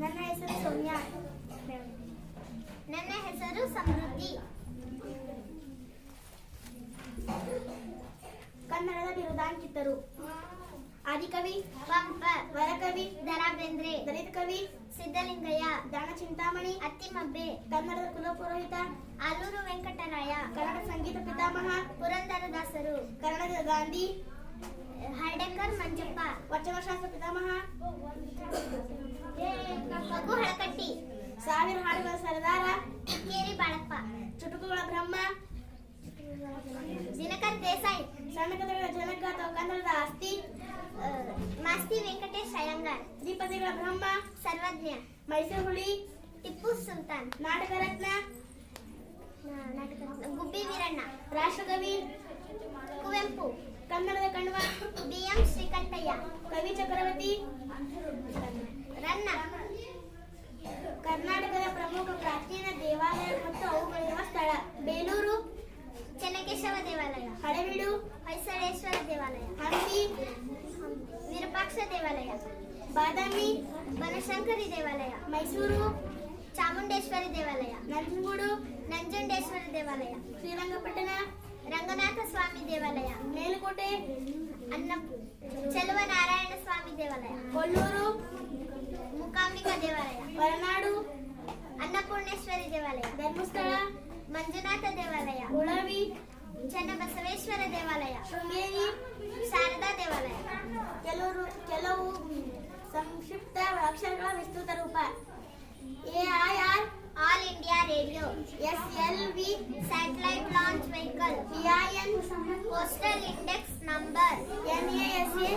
ನನ್ನ ಹೆಸರು ಸೌಮ್ಯ. ನನ್ನ ಹೆಸರು ಸಮೃದ್ಧಿ. ಕನ್ನಡದ ಬಿರುದಾಂಕಿತರು: ಆದಿಕವಿ ಪಂಪ, ವರಕವಿ ದರಾ ಬೇಂದ್ರೆ, ದಲಿತ ಕವಿ ಸಿದ್ದಲಿಂಗಯ್ಯ, ದಾನ ಚಿಂತಾಮಣಿ, ಅತ್ತಿಮಬ್ಬೆ, ಕನ್ನಡದ ಕುಲಪುರೋಹಿತ ಆಲೂರು ವೆಂಕಟರಾಯ, ಕನ್ನಡ ಸಂಗೀತ ಪಿತಾಮಹ ಪುರಂದರದಾಸರು, ಕನ್ನಡದ ಗಾಂಧಿ ಹರ್ಡೇಕರ್ ಮಂಜಪ್ಪ, ವಚನಶಾಸ್ತ್ರ ಪಿತಾಮಹ ಮಗು ಹಳಕಟ್ಟಿ, ಸಾವಿರ ಹಾಡುಗಳ ಸರದಾರ ಇಕ್ಕೇರಿ ಬಾಳಪ್ಪ, ಚುಟುಕುಗಳ ಬ್ರಹ್ಮ ದಿನಕರ್ ದೇಸಾಯಿ, ಸಣ್ಣ ಕಥೆಗಳ ಜನಕ ಅಥವಾ ಕನ್ನಡದ ಆಸ್ತಿ ಮಾಸ್ತಿ ವೆಂಕಟೇಶ್ ಅಯ್ಯಂಗಾರ್, ದ್ವಿಪದಿಗಳ ಬ್ರಹ್ಮ ಸರ್ವಜ್ಞ, ಮೈಸೂರು ಹುಲಿ, ಟಿಪ್ಪು ಸುಲ್ತಾನ್, ನಾಟಕ ರತ್ನ ಗುಬ್ಬಿ ವೀರಣ್ಣ, ರಾಷ್ಟ್ರಕವಿ ಕುವೆಂಪು, ಕನ್ನಡದ ಕಣ್ವ ಬಿ.ಎಂ. ಶ್ರೀಕಂಠಯ್ಯ, ಕವಿ ಚಕ್ರವರ್ತಿ ರನ್ನ. ಕರ್ನಾಟಕದ ಪ್ರಮುಖ ಪ್ರಾಚೀನ ದೇವಾಲಯ ಮತ್ತು ಅವುಗಳಿರುವ ಸ್ಥಳ: ಬೇಲೂರು, ಚೆನ್ನಕೇಶವ ದೇವಾಲಯ, ಹಳೆಬೀಡು, ಹೊಯ್ಸಳೇಶ್ವರ ದೇವಾಲಯ, ಹಂಪಿ, ವಿರೂಪಾಕ್ಷ ದೇವಾಲಯ, ಬಾದಾಮಿ, ಬನಶಂಕರಿ ದೇವಾಲಯ, ಮೈಸೂರು, ಚಾಮುಂಡೇಶ್ವರಿ ದೇವಾಲಯ, ನಂಜನಗೂಡು, ನಂಜುಂಡೇಶ್ವರಿ ದೇವಾಲಯ, ಶ್ರೀರಂಗಪಟ್ಟಣ, ರಂಗನಾಥ ಸ್ವಾಮಿ ದೇವಾಲಯ, ಮೇಲುಕೋಟೆ, ಚೆಲುವ ನಾರಾಯಣ ಸ್ವಾಮಿ ದೇವಾಲಯ, ಕೊಲ್ಲೂರು, ಮೂಕಾಂಬಿಕಾ ದೇವಾಲಯ, ಹೊರನಾಡು, ಅನ್ನಪೂರ್ಣೇಶ್ವರಿ ದೇವಾಲಯ, ಧರ್ಮಸ್ಥಳ, ಮಂಜುನಾಥ ದೇವಾಲಯ, ಉಳವಿ, ಚನ್ನಬಸವೇಶ್ವರ ದೇವಾಲಯ, ಶೃಂಗೇರಿ, ಶಾರದಾ ದೇವಾಲಯ. ಕೆಲವು ಸಂಕ್ಷಿಪ್ತ ಅಕ್ಷರಗಳ ವಿಸ್ತೃತ ರೂಪ: AIR all India radio, SLV satellite launch vehicle, PIN postal index number, NASA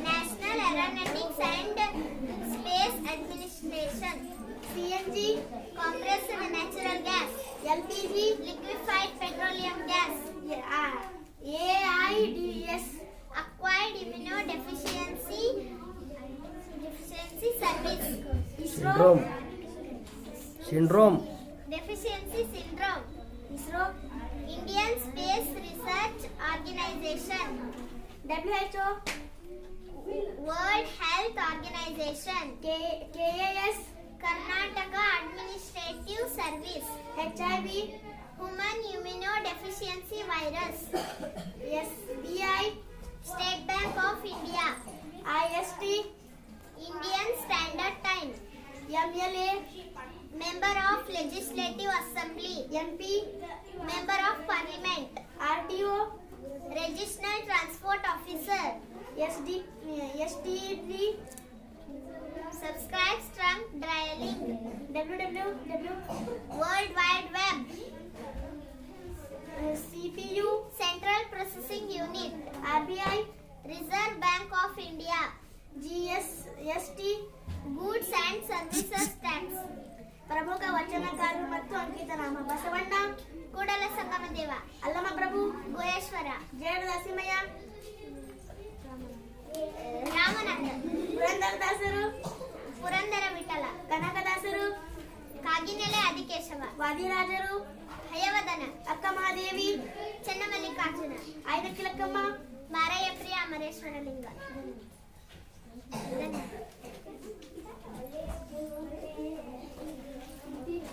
national aeronautics and space administration, CNG compressed natural gas, LPG liquefied petroleum gas, AIDS acquired immunodeficiency service, syndrome, deficiency syndrome, ISRO Indian Space Research Organization, WHO World Health Organization, KAS Karnataka Administrative Service, HIV Human Immunodeficiency Virus, SBI State Bank of India, IST Indian Standard Time, MLA Member of Legislative Assembly, MP Member of Parliament, RTO Regional Transport Officer, STD Subscribes Trump Dialing, www World Wide Web, CPU Central Processing Unit, RBI Reserve Bank of India, GST Goods and Services Tax, ಪ್ರಮುಖ ವಚನಕಾರರು ಮತ್ತು ಅಂಕಿತನಾಮ: ಬಸವಣ್ಣ, ಕೂಡಲ ಸಂಗಮದೇವ, ಅಲ್ಲಮಪ್ರಭು, ಗೋಯೇಶ್ವರ, ಜಯಡ ದಾಸಿಮಯ್ಯ, ರಾಮನಾಥ, ಪುರಂದರದಾಸರು, ಪುರಂದರ ವಿಠಲ, ಕನಕದಾಸರು, ಕಾಗಿನೆಲೆ ಆದಿಕೇಶವ, ವಾದಿರಾಜರು, ಹಯವದನ, ಅಕ್ಕ ಮಹಾದೇವಿ, ಚನ್ನಮಲ್ಲಿಕಾರ್ಜುನ, ಆಯ್ದಕ್ಕಿಲಕ್ಕಮ್ಮ, ಮಾರಯ್ಯ ಪ್ರಿಯ ಅಮರೇಶ್ವರ ಲಿಂಗ.